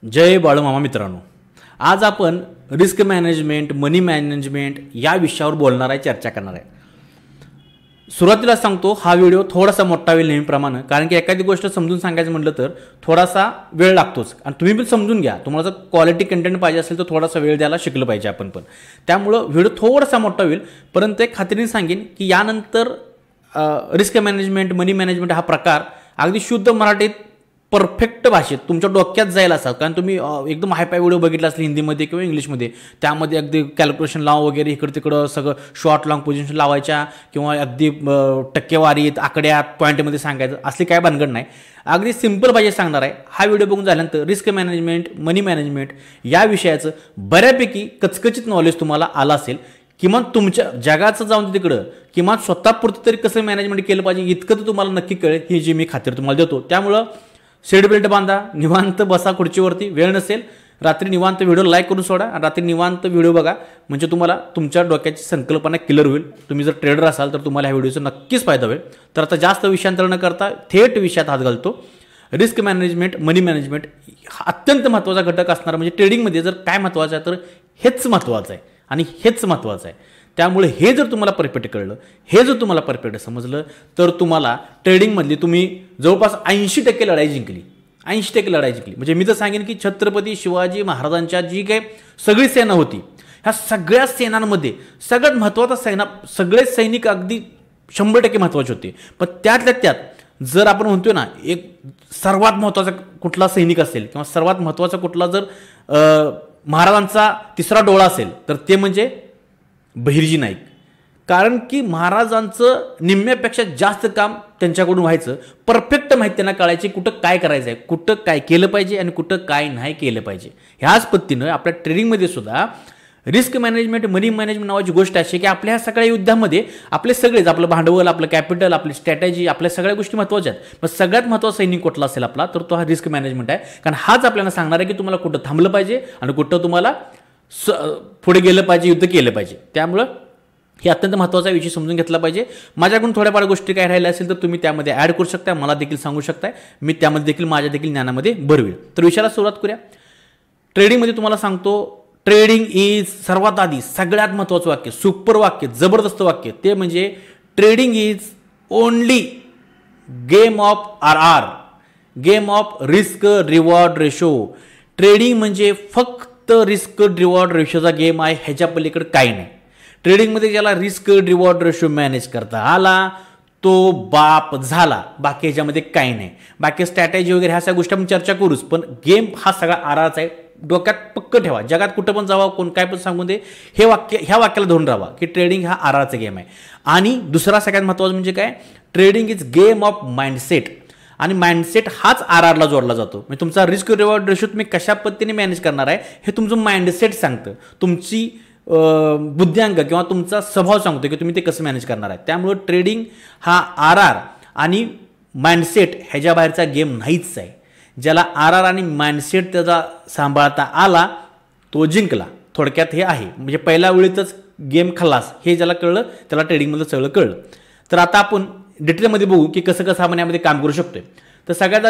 जय बाळूमामा मित्रांनो, आज आपण रिस्क मॅनेजमेंट, मनी मॅनेजमेंट या विषयावर बोलणार आहे, चर्चा करणार आहे. सुरुवातीला सांगतो, हा व्हिडिओ थोडासा मोठा होईल नेहमीप्रमाणे, कारण की एखादी गोष्ट समजून सांगायचं म्हटलं तर थोडासा वेळ लागतोच. आणि तुम्ही पण समजून घ्या, तुम्हाला जर क्वालिटी कंटेंट पाहिजे असेल तर थोडासा वेळ द्यायला शिकलं पाहिजे आपण पण. त्यामुळं व्हिडिओ थोडासा मोठा होईल, परंतु एक खात्रीने सांगेन की यानंतर रिस्क मॅनेजमेंट, मनी मॅनेजमेंट हा प्रकार अगदी शुद्ध मराठीत परफेक्ट भाषेत तुमच्या डोक्यात जाईल असा. कारण तुम्ही एकदम हायफाय व्हिडिओ बघितला असेल हिंदीमध्ये किंवा इंग्लिशमध्ये, त्यामध्ये अगदी कॅल्क्युलेशन लाव वगैरे इकडं तिकडं सगळं शॉर्ट लॉंग पोझिशन लावायच्या किंवा अगदी टक्केवारीत आकड्यात पॉईंटमध्ये सांगायचं, असली काय भानगड नाही. अगदी सिंपल भाषेत सांगणार आहे. हा व्हिडिओ बघून झाल्यानंतर रिस्क मॅनेजमेंट, मनी मॅनेजमेंट या विषयाचं बऱ्यापैकी कचकचित नॉलेज तुम्हाला आलं असेल. किमान तुमच्या जगाचं जाऊन तिकडं किमान स्वतःपुरतं तरी कसं मॅनेजमेंट केलं पाहिजे इतकं तर तुम्हाला नक्की कळेल, ही जी मी खात्री तुम्हाला देतो. त्यामुळं सीट बेल्ट बांधा, निवांत बसा खुर्चीवरती, वेळ नसेल रात्री निवांत व्हिडिओ लाईक करून सोडा आणि रात्री निवांत व्हिडिओ बघा, म्हणजे तुम्हाला तुमच्या डोक्याची संकल्पना क्लिअर होईल. तुम्ही जर ट्रेडर असाल तर तुम्हाला ह्या व्हिडिओचा नक्कीच फायदा होईल. तर आता जास्त विषयांतर न करता थेट विषयात हात घालतो. रिस्क मॅनेजमेंट, मनी मॅनेजमेंट हा अत्यंत महत्त्वाचा घटक असणार. म्हणजे ट्रेडिंगमध्ये जर काय महत्त्वाचं आहे तर हेच महत्त्वाचं आहे आणि हेच महत्त्वाचं आहे. त्यामुळे हे जर तुम्हाला परफेक्ट कळलं, हे जर तुम्हाला परफेक्ट समजलं तर तुम्हाला ट्रेडिंगमधली तुम्ही जवळपास 80% लढाई जिंकली. 80% लढाई जिंकली. म्हणजे मी तर सांगेन की छत्रपती शिवाजी महाराजांच्या जी काही सगळी सेना होती, ह्या सगळ्या सेनांमध्ये सगळ्यात महत्त्वाचा सगळे सैनिक अगदी 100% महत्त्वाचे होते. पण त्यातल्या त्यात जर आपण म्हणतोय ना, एक सर्वात महत्त्वाचा कुठला सैनिक असेल किंवा सर्वात महत्त्वाचा कुठला जर महाराजांचा तिसरा डोळा असेल तर ते म्हणजे बहिर्जी नाईक. कारण की महाराजांचं निम्म्यापेक्षा जास्त काम त्यांच्याकडून व्हायचं. परफेक्ट माहिती त्यांना कळायची कुठं काय करायचं आहे, कुठं काय केलं पाहिजे आणि कुठं काय नाही केलं पाहिजे. ह्याच पद्धतीनं आपल्या ट्रेडिंगमध्ये सुद्धा रिस्क मॅनेजमेंट, मनी मॅनेजमेंट नावाची गोष्ट अशी की आपल्या सगळ्या युद्धामध्ये आपले सगळेच, आपलं भांडवल, आपलं कॅपिटल, आपली स्ट्रॅटेजी, आपल्या सगळ्या गोष्टी महत्त्वाच्या आहेत. पण सगळ्यात महत्त्वाचा सैनिक कुठला असेल आपला तर तो हा रिस्क मॅनेजमेंट आहे. कारण हाच आपल्याला सांगणार आहे की तुम्हाला कुठं थांबलं पाहिजे आणि कुठं तुम्हाला पुढे गेलं पाहिजे, युद्ध केलं पाहिजे. त्यामुळं हे अत्यंत महत्त्वाचा विषय समजून घेतला पाहिजे. माझ्याकडून थोड्याफार गोष्टी काय राहिल्या असेल तर तुम्ही त्यामध्ये ॲड करू शकता, मला देखील सांगू शकताय, मी त्यामध्ये देखील माझ्या देखील ज्ञानामध्ये भरवेल. तर विषयाला सुरुवात करूया. ट्रेडिंगमध्ये तुम्हाला सांगतो, ट्रेडिंग इज सर्वात आधी सगळ्यात महत्त्वाचं वाक्य, सुपर वाक्य, जबरदस्त वाक्य, ते म्हणजे trading is only game of RR, game of risk reward ratio. Trading म्हणजे फक्त रिस्क रिवॉर्ड रेशोचा गेम आहे, ह्याच्या पलीकडे काही नाही. ट्रेडिंगमध्ये ज्याला रिस्क रिवॉर्ड रेशो मॅनेज करता आला तो बाप झाला. बाकी ह्याच्यामध्ये काही नाही. बाकी स्ट्रॅटेजी वगैरे ह्या सगळ्या गोष्टी आपण चर्चा करूच, पण गेम हा सगळा RRचा आहे. डोक्यात पक्क ठेवा. जगात कुठं पण जावा, कोण काय पण सांगून दे, हे वाक्य ह्या वाक्याला धरून राहा की ट्रेडिंग हा RRचा गेम आहे. आणि दुसरा सगळ्यात महत्त्वाचा म्हणजे काय, trading is game of mindset. आणि माइंडसेट हाच RRला जोडला जातो. म्हणजे तुमचा रिस्क रिवॉर्ड रेशो तुम्ही कशा पद्धतीने मॅनेज करणार आहे हे तुमचं माइंडसेट सांगतं. तुमची बुद्ध्यांक किंवा तुमचा स्वभाव सांगतो की तुम्ही ते कसं मॅनेज करणार आहे. त्यामुळं ट्रेडिंग हा RR आणि माइंडसेट ह्याच्या बाहेरचा गेम नाहीच आहे. ज्याला RR आणि माइंडसेट त्याचा सांभाळता आला तो जिंकला. थोडक्यात हे आहे. म्हणजे पहिल्या वेळीतच गेम खलास हे ज्याला कळलं त्याला ट्रेडिंगमधलं सगळं कळलं. तर आता आपण डिटेलमध्ये बघू की कसं कसं आपण यामध्ये काम करू शकतोय. तर सर्वात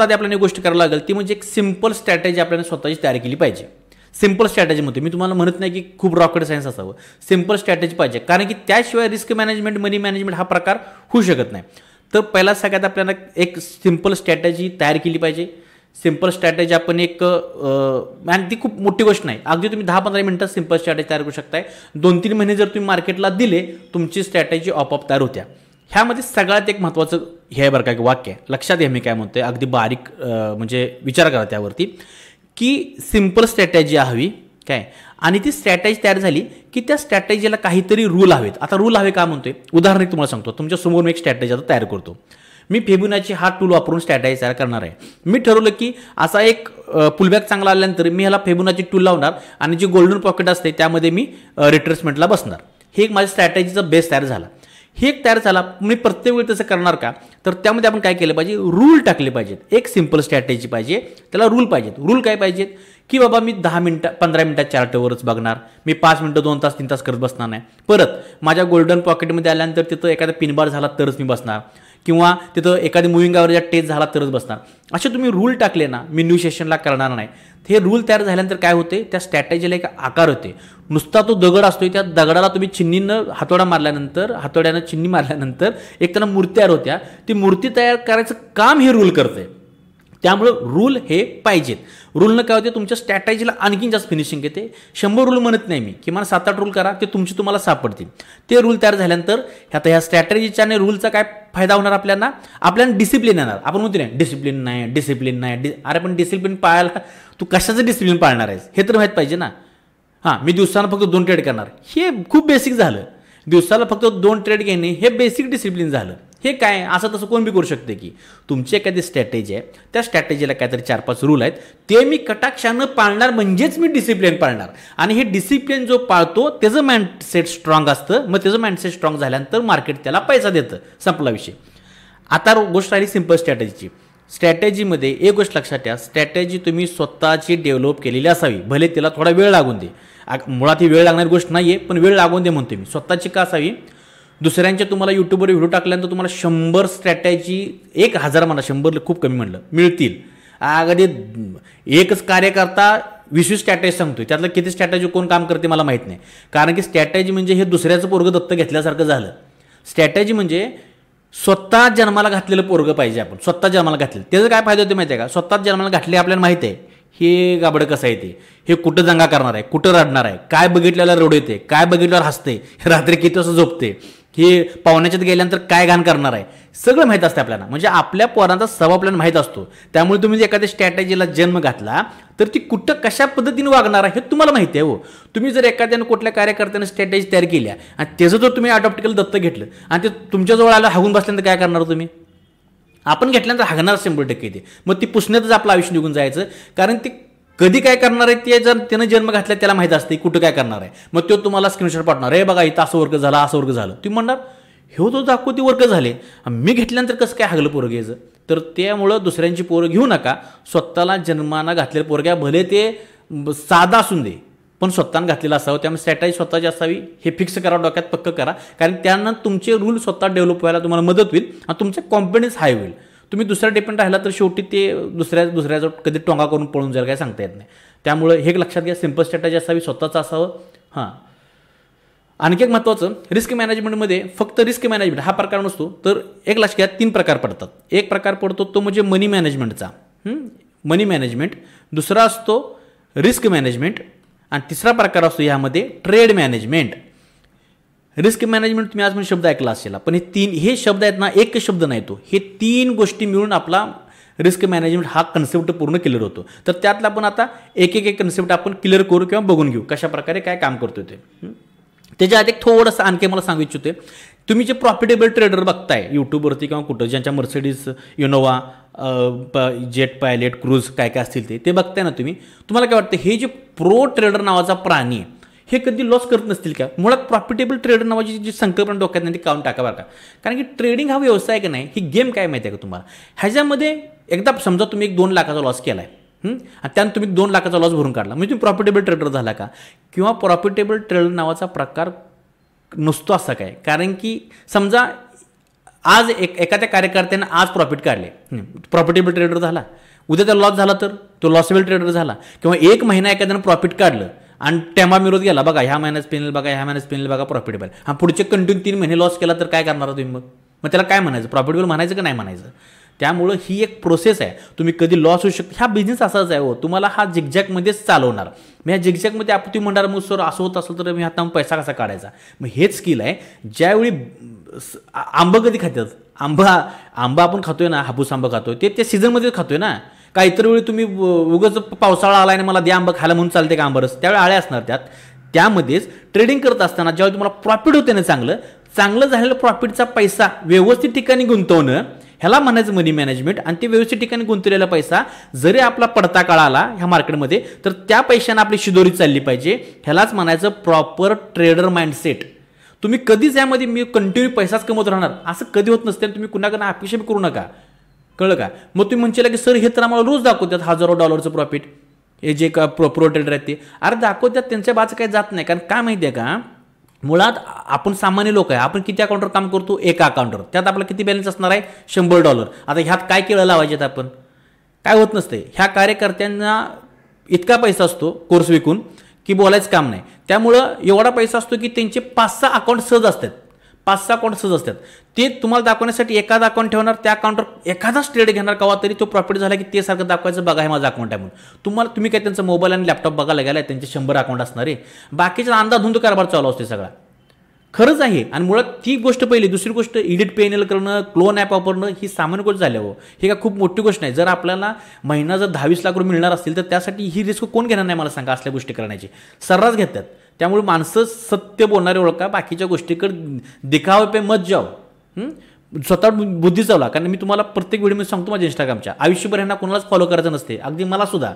आधी आपल्याला एक गोष्ट करावी लागेल, ती म्हणजे एक सिंपल स्ट्रॅटेजी आपल्याला स्वतःची तयार केली पाहिजे. सिंपल स्ट्रॅटेजीमध्ये मी तुम्हाला म्हणत नाही की खूप रॉकेट सायन्स असावं, सिंपल स्ट्रॅटेजी पाहिजे. कारण की त्याशिवाय रिस्क मॅनेजमेंट, मनी मॅनेजमेंट हा प्रकार होऊ शकत नाही. तर पहिला सगळ्यात आपल्याला एक सिंपल स्ट्रॅटेजी तयार केली पाहिजे. सिंपल स्ट्रॅटेजी आपण एक आणि ती खूप मोठी गोष्ट नाही, अगदी तुम्ही 10-15 मिनिटात सिंपल स्ट्रॅटेजी तयार करू शकताय. 2-3 महिने जर तुम्ही मार्केटला दिले, तुमची स्ट्रॅटेजी आपोआप तयार होत्या. ह्यामध्ये सगळ्यात एक महत्त्वाचं हे आहे बरं का, वाक्य लक्षात घ्या मी काय म्हणतोय, अगदी बारीक म्हणजे विचार करा त्यावरती की सिंपल स्ट्रॅटेजी हवी काय. आणि ती स्ट्रॅटेजी तयार झाली की त्या स्ट्रॅटेजीला काहीतरी रूल हवेत. आता रूल हवे का म्हणतोय, उदाहरण एक तुम्हाला सांगतो. तुमच्या समोर मी एक स्ट्रॅटेजी आता तयार करतो. मी फिबोनाची हा टूल वापरून स्ट्रॅटेजी तयार करणार आहे. मी ठरवलं की असा एक पुलबॅक चांगला आल्यानंतर मी ह्याला फिबोनाची टूल लावणार आणि जी गोल्डन पॉकेट असते त्यामध्ये मी रिट्रेसमेंटला बसणार. हे एक माझ्या स्ट्रॅटेजीचा बेस तयार झाला. हे एक तयार झाला. मी प्रत्येक वेळी तसं करणार का, तर त्यामध्ये आपण काय केलं पाहिजे, रूल टाकले पाहिजेत. एक सिंपल स्ट्रॅटेजी पाहिजे, त्याला रूल पाहिजेत. रूल काय पाहिजेत की बाबा मी 10 मिनिटं 15 मिनिटात चार्टवरच बघणार, मी 5 मिनिटं 2 तास 3 तास करत बसणार नाही. परत माझ्या गोल्डन पॉकेटमध्ये आल्यानंतर तिथं एखादा पिनबार झाला तरच मी बसणार. किंवा तिथं एखादी मुव्हिंग ॲव्हरेज टेस्ट झाला तरच बसणार. असे तुम्ही रूल टाकले ना, मी न्यू सेशनला करणार नाही, हे रूल तयार झाल्यानंतर काय होते, त्या स्ट्रॅटेजीला एक आकार होते. नुसता तो दगड असतोय, त्या दगडाला तुम्ही चिन्नीनं हातोड्यानं चिन्नी मारल्यानंतर एक त्यांना मूर्ती तयार होत्या. ती मूर्ती तयार करायचं काम हे रूल करते. त्यामुळं रूल हे पाहिजेत. रूलनं काय होते, तुमच्या स्ट्रॅटेजीला आणखीन जास्त फिनिशिंग येते. 100 रूल म्हणत नाही मी, किमान 7-8 रूल करा, ते तुम्हाला सापडतील. ते रूल तयार झाल्यानंतर आता ह्या स्ट्रॅटेजीच्या आणि रूलचा काय फायदा होणार आपल्याला डिसिप्लिन येणार. आपण म्हणतो नाही डिसिप्लिन नाही. अरे पण डिसिप्लिन पाळायला तू कशाचं डिसिप्लिन पाळणार आहेस हे तर माहीत पाहिजे ना. हां, मी दिवसाला फक्त 2 ट्रेड करणार, हे खूप बेसिक झालं. दिवसाला फक्त 2 ट्रेड घेणे हे बेसिक डिसिप्लिन झालं. हे काय असं तसं कोण बी करू शकते की तुमची एखादी स्ट्रॅटेजी आहे, त्या स्ट्रॅटेजीला काहीतरी 4-5 रूल आहेत, ते मी कटाक्षानं पाळणार म्हणजेच मी डिसिप्लिन पाळणार. आणि हे डिसिप्लिन जो पाळतो त्याचं माइंडसेट स्ट्रॉंग असतं. मग त्याचं माइंडसेट स्ट्रॉंग झाल्यानंतर मार्केट त्याला पैसा देतं. संपला विषय. आता गोष्ट आली सिंपल स्ट्रॅटेजीची. स्ट्रॅटेजीमध्ये एक गोष्ट लक्षात ठेवा, स्ट्रॅटेजी तुम्ही स्वतःची डेव्हलप केलेली असावी. भले तिला थोडा वेळ लागून दे, मुळात ही वेळ लागणारी गोष्ट नाही आहे, पण वेळ लागून दे म्हणतो मी. स्वतःची का असावी, दुसऱ्यांच्या तुम्हाला यूट्यूबवर व्हिडिओ टाकल्यानंतर तुम्हाला 100 स्ट्रॅटेजी, 1000 म्हणा, 100 खूप कमी म्हणलं, मिळतील. अगदी एकच कार्यकर्ता 20 स्ट्रॅटेजी सांगतोय, त्यातलं किती स्ट्रॅटेजी कोण काम करते मला माहीत नाही. कारण की स्ट्रॅटेजी म्हणजे हे दुसऱ्याचं पोरगं दत्त घेतल्यासारखं झालं. स्ट्रॅटेजी म्हणजे स्वतः जन्माला घातलेलं पोरगं पाहिजे. आपण स्वतः जन्माला घातलेलं, त्याचा काय फायदा होतो माहिती आहे का, स्वतः जन्माला घातले आपल्याला माहिती आहे हे गाबडं कसं आहे, हे कुठं दंगा करणार आहे, कुठं रडणार आहे, काय बघितल्याला रडू येते, काय बघितल्यावर हसते, रात्री किती वाजता झोपते, हे पाहुण्याच्यात गेल्यानंतर काय घाण करणार आहे, सगळं माहीत असतं आपल्याला. म्हणजे आपल्या पोरांचा स्वभाव आपल्याला माहीत असतो. त्यामुळे तुम्ही एखाद्या स्ट्रॅटेजीला जन्म घातला तर ती कुठं कशा पद्धतीने वागणार आहे हे तुम्हाला माहिती आहे. हो, तुम्ही जर एखाद्यानं कुठल्या कार्यकर्त्यानं स्ट्रॅटेजी तयार केल्या आणि त्याचं जर तुम्ही अडॉप्ट केलं, दत्त घेतलं आणि ते तुमच्याजवळ आलं, हागून बसल्यानंतर काय करणार तुम्ही? आपण घेतल्यानंतर हागणार 100% ते. मग ती पुसण्यातच आपलं आयुष्य निघून जायचं. कारण ती कधी काय करणार आहे ते जर त्यानं जन्म घातला त्याला माहीत असते कुठं काय करणार आहे. मग तो तुम्हाला स्क्रीनशॉट पाठवणार, हे बघा इथं असं वर्क झालं, असं वर्क झालं. तुम्ही म्हणणार हे तो दाखवू ती वर्क झाले, मी घेतल्यानंतर कसं काय हागलं पोरं घ्यायचं. तर त्यामुळं दुसऱ्यांची पोरं घेऊ नका. स्वतःला जन्माना घातलेलं पोरग्या भले ते साधा असून दे, पण स्वतःनं घातलेलं असावं. त्यामुळे स्ट्रॅटेजी स्वतःची असावी हे फिक्स करा, डोक्यात पक्क करा. कारण त्यांना तुमचे रूल स्वतः डेव्हलप व्हायला तुम्हाला मदत होईल आणि तुमचा कॉन्फिडन्स हाय होईल. तुम्ही दुसऱ्या डिपेंड राहिला तर शेवटी ते दुसऱ्याचं कधी टोंगा करून पळून जाईल काय सांगता येत नाही. त्यामुळे हे लक्षात घ्या, सिंपल स्ट्रॅटेजी असावी, स्वतःचं असावं. हां, आणखी एक महत्त्वाचं, रिस्क मॅनेजमेंटमध्ये फक्त रिस्क मॅनेजमेंट हा प्रकार नसतो, तर एक लक्षात घ्या 3 प्रकार पडतात. एक प्रकार पडतो तो म्हणजे मनी मॅनेजमेंटचा, मनी मॅनेजमेंट. दुसरा असतो रिस्क मॅनेजमेंट आणि तिसरा प्रकार असतो यामध्ये ट्रेड मॅनेजमेंट. रिस्क मॅनेजमेंट तुम्ही आज शब्द ऐकला असेल, पण हे शब्द आहेत ना, एक शब्द नाही तो, हे 3 गोष्टी मिळून आपला रिस्क मॅनेजमेंट हा कन्सेप्ट पूर्ण क्लिअर होतो. तर त्यातला आपण आता एक कन्सेप्ट आपण क्लिअर करू किंवा बघून घेऊ कशा प्रकारे काय काम करतो ते. त्याच्या आधी थोडंसं आणखी मला सांगू इच्छितोय, तुम्ही जे प्रॉफिटेबल ट्रेडर बघताय यूट्यूबवरती किंवा कुठं, ज्यांच्या Mercedes, Innova, jet pilot, cruise काय काय असतील ते बघताय ना तुम्हाला काय वाटतं, हे जे प्रो ट्रेडर नावाचा प्राणी आहे हे कधी लॉस करत नसतील का? मुळात प्रॉफिटेबल ट्रेडर नावाची जी संकल्पना डोक्यात नाही ती काढून टाका बरं का. कारण की ट्रेडिंग हा व्यवसाय का नाही, ही गेम काय माहिती आहे का तुम्हाला. ह्याच्यामध्ये एकदा समजा तुम्ही 2 लाखाचा लॉस केला आहे आणि त्यानं तुम्ही 2 लाखाचा लॉस भरून काढला, म्हणजे तुम्ही प्रॉफिटेबल ट्रेडर झाला का? किंवा प्रॉफिटेबल ट्रेडर नावाचा प्रकार नसतो असा काय. कारण की समजा आज एखाद्या कार्यकर्त्याने आज प्रॉफिट काढले, प्रॉफिटेबल ट्रेडर झाला, उद्या त्याला लॉस झाला तर तो लॉसेबल ट्रेडर झाला. किंवा 1 महिना एखाद्यानं प्रॉफिट काढलं आणि टेमा मिरवत गेला, बघा ह्या महिन्यात पेनल बघा, ह्या महिन्यात पेनल बघा, प्रॉफिटेबल. हा पुढचे कंटिन्यू 3 महिने लॉस केला तर काय करणार तुम्ही? मग त्याला काय म्हणायचं, प्रॉफिटेबल म्हणायचं का नाही म्हणायचं? त्यामुळं ही एक प्रोसेस आहे. तुम्ही कधी लॉस होऊ शकतो, हा बिझनेस असाच आहे. हो, तुम्हाला हा झिकझॅकमध्येच चालवणार. मग ह्या झिकझॅकमध्ये आपण तुम्ही म्हणणार मग सर असं होत असेल तर मी आता पैसा कसा काढायचा. मग हेच स्किल आहे. ज्यावेळी आंबा कधी खातात, आंबा आपण खातोय ना, हापूस आंबा खातोय, ते त्या सीझनमध्येच खातोय ना. का इतर वेळी तुम्ही उगाच पावसाळा आला आणि मला द्या आंबा खायला म्हणून चालते का आंबरस, त्यावेळी आळे असणार त्यामध्येच ट्रेडिंग करत असताना ज्यावेळी तुम्हाला प्रॉफिट होते ना, चांगलं झालेलं प्रॉफिटचा पैसा व्यवस्थित ठिकाणी गुंतवणं ह्याला म्हणायचं मनी मॅनेजमेंट. आणि ते व्यवस्थित ठिकाणी गुंतवलेला पैसा जरी आपला पडता काळ आला ह्या मार्केटमध्ये तर त्या पैशानं आपली शिदोरी चालली पाहिजे. ह्यालाच म्हणायचं प्रॉपर ट्रेडर माइंडसेट. तुम्ही कधीच यामध्ये मी कंटिन्यू पैसाच कमवत राहणार असं कधी होत नसते. तुम्ही कुणाकडनं अपेक्षा करू नका, कळलं का. मग तुम्ही म्हणशील की सर हे तर आम्हाला रोज दाखवतात हजारो डॉलरचं प्रॉफिट, हे जे का प्रो ट्रेडर आहेत ते अरे दाखवतात, त्यांच्या बाजू काही जात नाही. कारण काय माहिती आहे का, मुळात आपण सामान्य लोक आहे, आपण किती अकाउंटवर काम करतो? एका अकाउंटवर. त्यात आपला किती बॅलन्स असणार आहे? $100. आता ह्यात काय केळं लावायचे आपण? काय होत नसते. ह्या कार्यकर्त्यांना इतका पैसा असतो कोर्स विकून की बोलायचं काम नाही. त्यामुळं एवढा पैसा असतो की त्यांचे 5-6 अकाउंट सहज असतात. 5-6 अकाउंट सहज असतात. ते तुम्हाला दाखवण्यासाठी एखादा अकाउंट ठेवणार, त्या अकाउंटवर एखादाच ट्रेड घेणार कवा तरी, तो प्रॉफिट झाला की ते सारखं दाखवायचं, बघा हे माझा अकाउंट आहे म्हणून. तुम्ही काय त्यांचा मोबाईल आणि लॅपटॉप बघायला गेलाय, त्यांचे 100 अकाउंट असणार आहे. बाकीचा अंदाधुंद कारभार चालू असते सगळा. खरंच आहे. आणि मुळात ती गोष्ट पहिली. दुसरी गोष्ट, एडिट पेएनएल करणं, क्लोन ॲप वापरणं ही सामान्य गोष्ट झाली हो. हे का खूप मोठी गोष्ट नाही. जर आपल्याला महिना जर 10-20 लाख रुपये मिळणार असतील तर त्यासाठी ही रिस्क कोण घेणार नाही मला सांगा? असल्या गोष्टी करण्याची सर्रास घेतात. त्यामुळे माणसं सत्य बोलणारे ओळखा, बाकीच्या गोष्टीकडे दिखावे पे मत जाओ. स्वतः बुद्धी चावला. कारण मी तुम्हाला प्रत्येक व्हिडिओमध्ये सांगतो माझ्या इंस्टाग्रामच्या, आयुष्यभर यांना कोणालाच फॉलो करायचं नसते. अगदी मला सुद्धा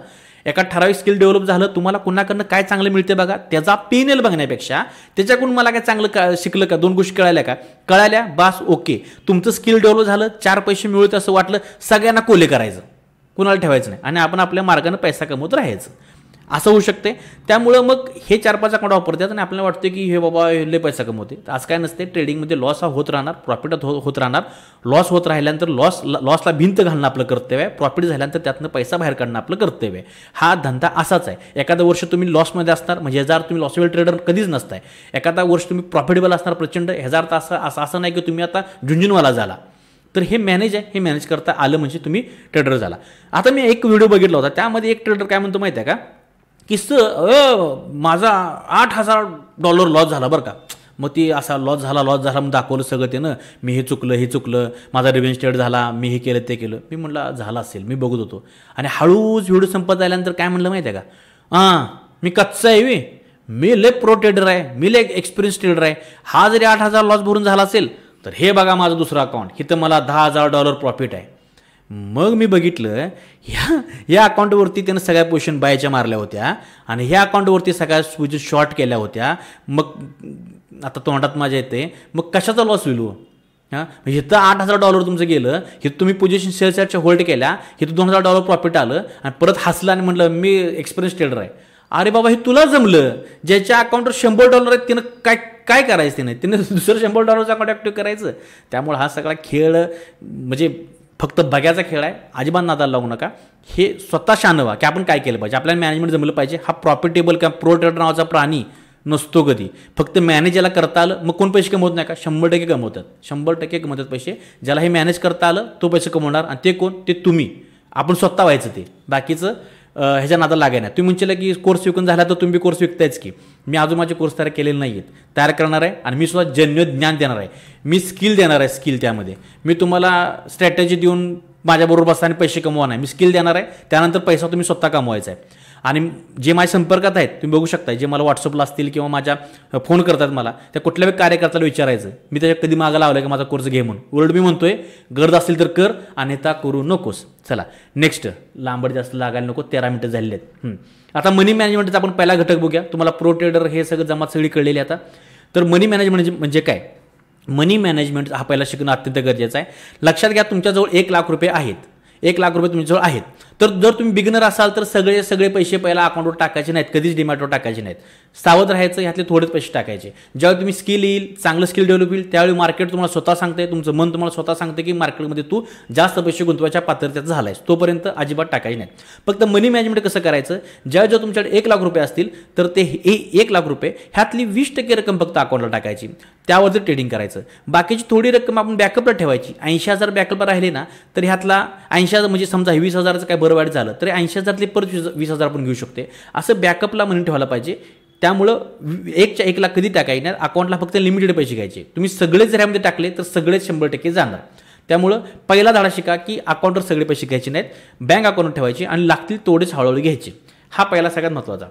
एका ठराविक स्किल डेव्हलप झालं, तुम्हाला कुणाकडनं काय चांगलं मिळते बघा, त्याचा पेनल बघण्यापेक्षा त्याच्याकडून मला काय चांगलं शिकलं का, 2 गोष्टी कळाल्या बास, ओके. तुमचं स्किल डेव्हलप झालं, 4 पैसे मिळवत असं वाटलं, सगळ्यांना कोले करायचं, कुणाला ठेवायचं नाही आणि आपण आपल्या मार्गाने पैसा कमवत राहायचं. असं होऊ शकते. त्यामुळं मग हे 4-5 अकाउंट वापरतात आणि आपल्याला वाटतं की हे बाबा लय पैसा कमवते. आज काय नसते. ट्रेडिंगमध्ये लॉस हा होत राहणार, प्रॉफिट होत राहणार. लॉस होत राहिल्यानंतर लॉसला भिंत घालणं आपलं कर्तव्य आहे. प्रॉफिट झाल्यानंतर त्यातनं पैसा बाहेर काढणं आपलं कर्तव्य आहे. हा धंदा असाच आहे. एखादं वर्ष तुम्ही लॉसमध्ये असणार, म्हणजे ह्याचा अर्थ तुम्ही लॉसेबल ट्रेडर कधीच नसताय. एखादा वर्ष तुम्ही प्रॉफिटेबल असणार प्रचंड, ह्याचा अर्थ असं नाही की तुम्ही आता झुंझुनवाला झाला. तर हे मॅनेज आहे, हे मॅनेज करता आलं म्हणजे तुम्ही ट्रेडर झाला. आता मी एक व्हिडिओ बघितला होता, त्यामध्ये एक ट्रेडर काय म्हणतो माहिती आहे का, की माझा $8,000 लॉस झाला बरं का. मग ती असा लॉस झाला मग दाखवलं सगळं त्यानं, मी हे चुकलं, माझा रिव्हेंज ट्रेड झाला, मी हे केलं ते केलं. मी म्हटलं झालं असेल, मी बघत होतो. आणि हळूच व्हिडिओ संपत आल्यानंतर काय म्हणलं माहिती आहे का, मी कच्चा आहे, मी लय प्रो ट्रेडर आहे, मी लय एक्सपिरियन्स ट्रेडर आहे. हा जरी 8,000 लॉस भरून झाला असेल तर हे बघा माझं दुसरं अकाउंट, इथं मला $10,000 प्रॉफिट आहे. मग मी बघितलं या अकाउंटवरती त्यानं सगळ्या पोझिशन बायच्या मारल्या होत्या आणि ह्या अकाउंटवरती सगळ्या पोझिशन शॉर्ट केल्या होत्या. मग आता तोंडात माझ्या येते, मग कशाचा लॉस होईल? इथं $8,000 तुमचं गेलं, हे तुम्ही पोझिशन शेअरच्या होल्ड केल्या, इथं $2,000 प्रॉफिट आलं आणि परत हसलं आणि म्हटलं मी एक्सपिरियन्स ट्रेडर आहे. अरे बाबा, हे तुला जमलं. ज्याच्या अकाउंटवर $100 आहेत त्यानं काय करायचं? त्यानं दुसरं $100 अकाउंट ॲक्टिव्ह करायचं. त्यामुळे हा सगळा खेळ म्हणजे फक्त बघायचा खेळ आहे. अजिबात नादाला लागू नका. हे स्वतः शान व्हा की आपण काय केलं पाहिजे, आपल्याला मॅनेजमेंट जमलं पाहिजे. हा प्रॉफिटेबल किंवा प्रो ट्रेडर नावाचा प्राणी नसतो कधी. फक्त मॅनेज याला करता आलं मग कोण पैसे कमवत नाही का? 100% कमवतात, 100% कमवतात पैसे. ज्याला हे मॅनेज करता आलं तो पैसे कमवणार. आणि ते कोण? ते तुम्ही. आपण स्वतः व्हायचं ते. बाकीचं ह्याच्या नादाला लागाय नाही. तुम्ही म्हणशील की कोर्स विकून झाला तर तुम्ही कोर्स विकतायच की. मी अजून माझे कोर्स तयार केलेले नाही आहेत, तयार करणार आहे. आणि मी सुद्धा जन्य ज्ञान देणार आहे, मी स्किल देणार आहे. स्किल त्यामध्ये मी तुम्हाला स्ट्रॅटेजी देऊन माझ्याबरोबर बसता आणि पैसे कमवा नाही, मी स्किल देणार आहे. त्यानंतर पैसा तुम्ही स्वतः कमवायचा आहे. आणि जे माझ्या संपर्कात आहेत तुम्ही बघू शकता, जे मला व्हॉट्सअपला असतील किंवा माझ्या फोन करतात मला, त्या कुठल्याही कार्यकर्त्याला विचारायचं, मी त्याच्या कधी मागं लावलं की माझा कोर्स घे म्हणून. उलट मी म्हणतोय गरज असेल तर कर, अन्यथा करू नकोस. चला नेक्स्ट, लांबड जास्त लागायला नको, 13 मिनिटं झालेली आहेत. आता मनी मॅनेजमेंटचा आपण पहिला घटक बघूया. तुम्हाला प्रो ट्रेडर हे सगळं जमात सगळी कळलेली आता. तर मनी मॅनेजमेंट म्हणजे काय? मनी मॅनेजमेंट हा पहिला शिकणं अत्यंत गरजेचं आहे. लक्षात घ्या, तुमच्याजवळ ₹1,00,000 आहेत, ₹1,00,000 तुमच्याजवळ आहेत. तर जर तुम्ही बिगिनर असाल तर सगळे पैसे पहिला अकाउंटवर टाकायचे नाहीत, कधीच डिमॅटवर टाकायचे नाहीत. सावध राहायचं, ह्यातले थोडेच पैसे टाकायचे. ज्यावेळी तुम्ही स्किल येईल, चांगलं स्किल डेव्हलप होईल, त्यावेळी मार्केट तुम्हाला स्वतः सांगते, तुमचं मन तुम्हाला स्वतः सांगते की मार्केटमध्ये तू जास्त पैसे गुंतवायच्या पात्रतेचा झालायस, तोपर्यंत अजिबात टाकायचे नाहीत. फक्त मनी मॅनेजमेंट कसं करायचं? ज्यावेळी तुमच्याकडे ₹1,00,000 असतील तर ते ₹1,00,000 ह्यातली 20% रक्कम फक्त अकाउंटला टाकायची, त्यावरती ट्रेडिंग करायचं. बाकीची थोडी रक्कम आपण बॅकअपला ठेवायची. 80,000 बॅकअपला राहिले ना तर ह्यातला 80,000 म्हणजे समजा 20,000चं काय बरं वाईट झालं तर 80,000तले परत 20,000 आपण घेऊ शकते. असं बॅकअपला म्हणून ठेवायला पाहिजे. त्यामुळं 1,00,000 कधी टाकायचे नाही, अकाउंटला फक्त लिमिटेड पैसे घ्यायचे. तुम्ही सगळेच जर ह्यामध्ये टाकले तर सगळेच 100% जाणार. त्यामुळं पहिला धडा शिका की अकाउंटवर सगळे पैसे घ्यायचे नाहीत, बँक अकाउंट ठेवायचे आणि लागतील तेवढेच हळूहळू घ्यायचे. हा पहिला सगळ्यात महत्त्वाचा.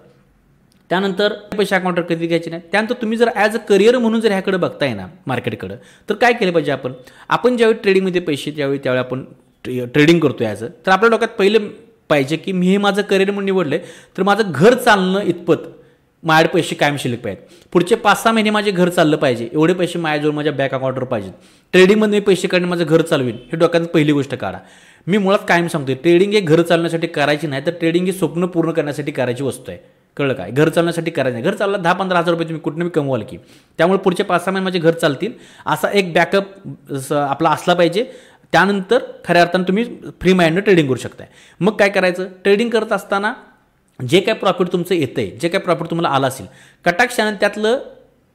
त्यानंतर पैसे अकाउंटवर कधी घ्यायचे नाही. त्यानंतर तुम्ही जर ॲज अ करिअर म्हणून जर ह्याकडे बघताय ना मार्केटकडं, तर काय केलं पाहिजे आपण ज्यावेळी ट्रेडिंगमध्ये पैसे त्यावेळी आपण ट्रेडिंग करतो ॲज तर आपल्या डोक्यात पहिलं पाहिजे की मी हे माझं करिअर म्हणून निवडलं तर माझं घर चालणं इतपत माझ्याकडे पैसे कायम शिल्लक पाहिजेत. पुढचे 5-6 महिने माझे घर चाललं पाहिजे, एवढे पैसे माझ्याजवळ माझ्या बँक अकाउंटवर पाहिजेत. ट्रेडिंगमध्ये मी पैसे काढणे माझं घर चालवेल, हे डोक्यात पहिली गोष्ट काढा. मी मुळात कायम सांगतोय, ट्रेडिंग हे घर चालवण्यासाठी करायची नाही, तर ट्रेडिंग हे स्वप्न पूर्ण करण्यासाठी करायची वस्तू आहे. कळलं काय? घर चालण्यासाठी करायचं नाही. घर चालला 10-15 हजार रुपये तुम्ही कुठून कमवाल की, त्यामुळे पुढचे 5-6 महिने माझे घर चालतील असा एक बॅकअप आपला असला पाहिजे. त्यानंतर खऱ्या अर्थानं तुम्ही फ्री माइंडनं ट्रेडिंग करू शकताय. मग काय करायचं, ट्रेडिंग करत असताना जे काय प्रॉफिट तुमचं येतंय, जे काय प्रॉफिट तुम्हाला आलं असेल, कटाक्षानं त्यातलं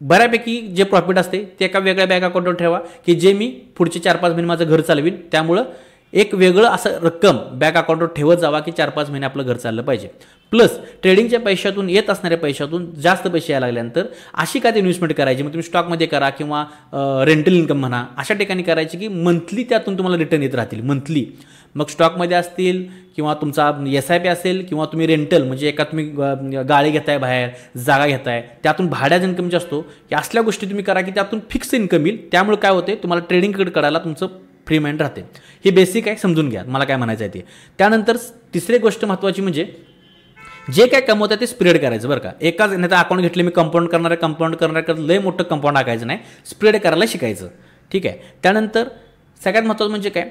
बऱ्यापैकी जे प्रॉफिट असते ते एका वेगळ्या बँक अकाउंटवर ठेवा की जे मी पुढचे 4-5 महिने माझं घर चालवीन. त्यामुळं एक वेगळं असं रक्कम बँक अकाउंटवर ठेवत जावा की 4-5 महिने आपलं घर चाललं पाहिजे. प्लस ट्रेडिंगच्या पैशातून येत असणाऱ्या पैशातून जास्त पैसे यायला लागल्यानंतर अशी काय इन्व्हेस्टमेंट करायची, मग तुम्ही स्टॉकमध्ये करा किंवा रेंटल इन्कम म्हणा, अशा ठिकाणी करायची की मंथली त्यातून तुम्हाला रिटर्न येत राहतील मंथली. मग स्टॉकमध्ये असतील किंवा तुमचा SIP असेल किंवा तुम्ही रेंटल म्हणजे एका तुम्ही गाडी घेताय, बाहेर जागा घेताय, त्यातून भाड्याचा इन्कम जे असतो की असल्या गोष्टी तुम्ही करा की त्यातून फिक्स इन्कम येईल. त्यामुळे काय होते, तुम्हाला ट्रेडिंगकडे करायला तुमचं फ्री माइंड राहते. हे बेसिक आहे, समजून घ्या मला काय म्हणायचं आहे ते. त्यानंतर तिसरी गोष्ट महत्त्वाची म्हणजे जे काय कमवतं ते स्प्रेड करायचं बरं का. एकाच नाही तर अकाउंट घेतले मी कंपाऊंड करणार लय मोठं कंपाऊंड टाकायचं नाही, स्प्रेड करायला शिकायचं. ठीक आहे. त्यानंतर सगळ्यात महत्त्वाचं म्हणजे काय,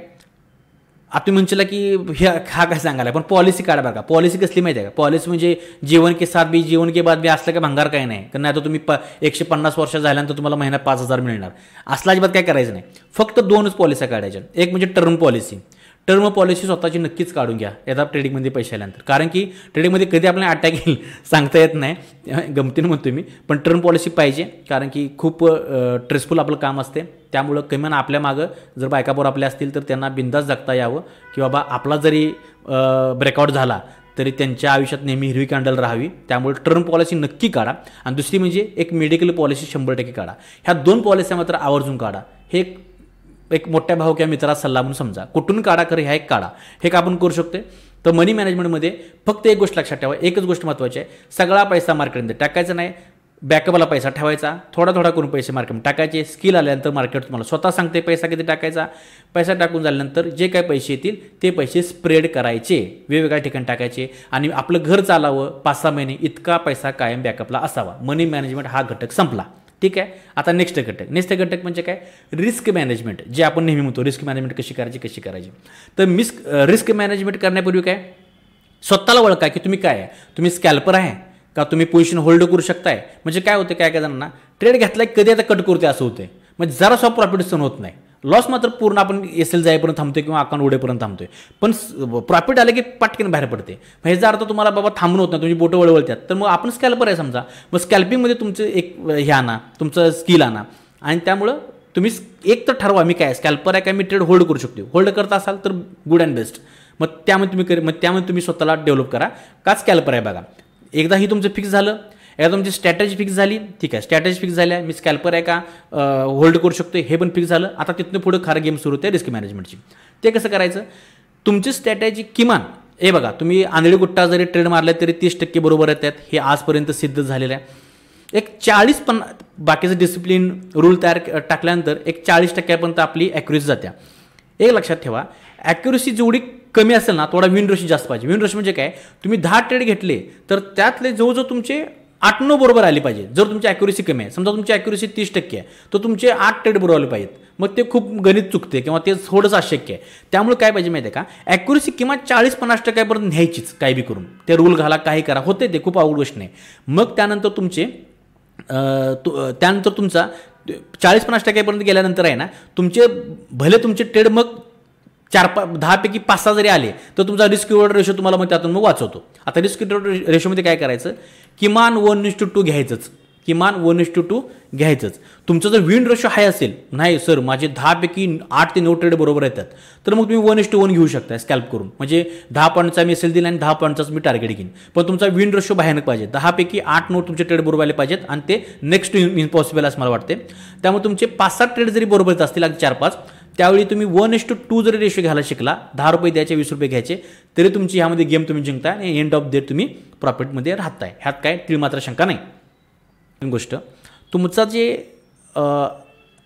आता तुम्ही म्हणशील की हा काय सांगायला, पण पॉलिसी काढा बरं का. पॉलिसी कसली माहिती आहे का, पॉलिसी म्हणजे जीवन के साथ बी जीवन के बाद बी असलं का भंगार काही नाही. कारण नाही तर तुम्ही 150 वर्ष झाल्यानंतर तुम्हाला महिन्यात 5,000 मिळणार, असला अजिबात काय करायचं नाही. फक्त 2च पॉलिसी काढायच्या. एक म्हणजे टर्म पॉलिसी. टर्म पॉलिसी स्वतःची नक्कीच काढून घ्या येतात ट्रेडिंगमध्ये पैसे आल्यानंतर, कारण की ट्रेडिंगमध्ये कधी आपल्याला अटॅक येईल सांगता येत नाही, गमतीनं म्हणतो मी. पण टर्म पॉलिसी पाहिजे, कारण की खूप स्ट्रेसफुल आपलं काम असते. त्यामुळं किमान आपल्या मागं जर बायकापोर आपल्या असतील तर त्यांना बिंदास जगता यावं, की बाबा आपला जरी ब्रेकआउट झाला तरी त्यांच्या आयुष्यात नेहमी हिरवी कॅन्डल राहावी. त्यामुळे टर्म पॉलिसी नक्की काढा. आणि दुसरी म्हणजे एक मेडिकल पॉलिसी 100% काढा. ह्या 2 पॉलिसी मात्र आवर्जून काढा. हे एक मोठ्या भाऊ किंवा मित्राचा सल्ला म्हणून समजा. कुठून काढा खरं, ह्या एक काढा. हे का आपण करू शकतो. तर मनी मॅनेजमेंटमध्ये फक्त एक गोष्ट लक्षात ठेवा, एकच गोष्ट महत्त्वाची आहे, सगळा पैसा मार्केटमध्ये टाकायचा नाही, बॅकअपला पैसा ठेवायचा, थोडा थोडा करून पैसे मार्केट टाकायचे. स्किल आल्यानंतर मार्केट तुम्हाला स्वतः सांगते पैसा किती टाकायचा. पैसा टाकून झाल्यानंतर जे काही पैसे येतील ते पैसे स्प्रेड करायचे, वेगवेगळ्या ठिकाणी टाकायचे आणि आपलं घर चालावं 5-6 महिने इतका पैसा कायम बॅकअपला असावा. मनी मॅनेजमेंट हा घटक संपला. ठीक आहे. आता नेक्स्ट घटक म्हणजे काय, रिस्क मॅनेजमेंट. जे आपण नेहमी म्हणतो रिस्क मॅनेजमेंट कशी करायची. तर रिस्क मॅनेजमेंट करण्यापूर्वी काय, स्वतःला ओळखा की तुम्ही काय आहे. तुम्ही स्कॅल्पर आहे का, तुम्ही पोझिशन होल्ड करू शकताय. म्हणजे काय होते, काय जणांना ट्रेड घेतलाय कधी आता कट करते असं होते, म्हणजे जरासा प्रॉफिट सहन होत नाही. लॉस मात्र पूर्ण आपण SL जाईपर्यंत थांबतोय किंवा अकाउंट उडेपर्यंत थांबतोय, पण प्रॉफिट आलं की पटकन बाहेर पडते. ह्याचा अर्थ तुम्हाला बाबा थांबून होत नाही, तुमची बोटं वळवळतात. तर मग आपण स्कॅल्पर आहे समजा, मग स्कॅल्पिंगमध्ये तुमचं एक हे आणा, तुमचं स्किल आणा. आणि त्यामुळं तुम्ही एक तर ठरवा मी काय स्कॅल्पर आहे, काय मी ट्रेड होल्ड करू शकतो. होल्ड करत असाल तर गुड अँड बेस्ट. मग त्यामध्ये तुम्ही स्वतःला डेव्हलप करा का स्कॅल्पर आहे बघा. एकदा ही तुमचं फिक्स झालं, एकदा तुमची स्ट्रॅटेजी फिक्स झाली. ठीक आहे, स्ट्रॅटेजी फिक्स झाल्या, मी स्कॅल्पर आहे का होल्ड करू शकतो हे पण फिक्स झालं. आता तिथून पुढे खरं गेम सुरू होते रिस्क मॅनेजमेंटची. ते कसं करायचं, तुमची स्ट्रॅटेजी किमान हे बघा, तुम्ही आंधळी गुट्टा जरी ट्रेड मारले तरी 30% बरोबर येतात, हे आजपर्यंत सिद्ध झालेलं आहे. एक 40-50 बाकीचं डिसिप्लिन रूल टाकल्यानंतर एक 40% आपली ॲक्युरेसी जात्या. एक लक्षात ठेवा, ॲक्युरेसी जेवढी कमी असेल ना, थोडा विन रेशो जास्त पाहिजे. विन रेशो म्हणजे काय, तुम्ही 10 ट्रेड घेतले तर त्यातले जवळजवळ तुमचे 8-9 बरोबर आले पाहिजे. जर तुमची ॲक्युरेसी कमी आहे, समजा तुमची ॲक्युरेसी 30% आहे, तर तुमचे 8 ट्रेड बरोबर आले पाहिजेत. मग ते खूप गणित चुकते किंवा ते थोडंसं अशक्य आहे. त्यामुळे काय पाहिजे माहिती आहे का, ॲक्युरेसी किंवा 40-50% न्यायचीच, काही बी करून ते रूल घाला, काही करा, होते ते खूप अवघड गोष्ट नाही. मग त्यानंतर तुमचा 40-50% गेल्यानंतर आहे ना, भले तुमचे ट्रेड मग 10 पैकी 5-6 जरी आले तर तुमचा रिस्क रिवॉर्ड रेशो तुम्हाला मग त्यातून वाचवतो. आता रिस्क रिवॉर्ड रेशोमध्ये काय करायचं, किमान 1:2 घ्यायचंच. किमान 1:2 घ्यायचंच. तुमचं जर विन रेशो हाय असेल, नाही सर माझे 10 पैकी 8 ते 9 ट्रेड बरोबर येतात, तर मग तुम्ही 1:1 घेऊ शकता स्कॅल्प करून. म्हणजे 10 पॉईंटचा मी SL दिला आणि 10 पॉईंटचाच मी टार्गेट घेईन. पण तुमचा विन रेशो भयानक पाहिजे. 10 पैकी 8-9 तुमचे ट्रेड बरोबर आले पाहिजेत आणि ते नेक्स्ट इम्पॉसिबल असं मला वाटते. त्यामुळे तुमचे 5-7 ट्रेड जरी बरोबर येत असतील, अगदी 4-5, त्यावेळी तुम्ही 1:2 जरी रेशो घ्यायला शिकला, 10 रुपये द्यायचे 20 रुपये घ्यायचे, तरी तुमची ह्यामध्ये गेम तुम्ही जिंकता आणि एंड ऑफ डे तुम्ही प्रॉफिटमध्ये राहताय. ह्यात काय ती मात्र शंका नाही. गोष्ट तुमचा जे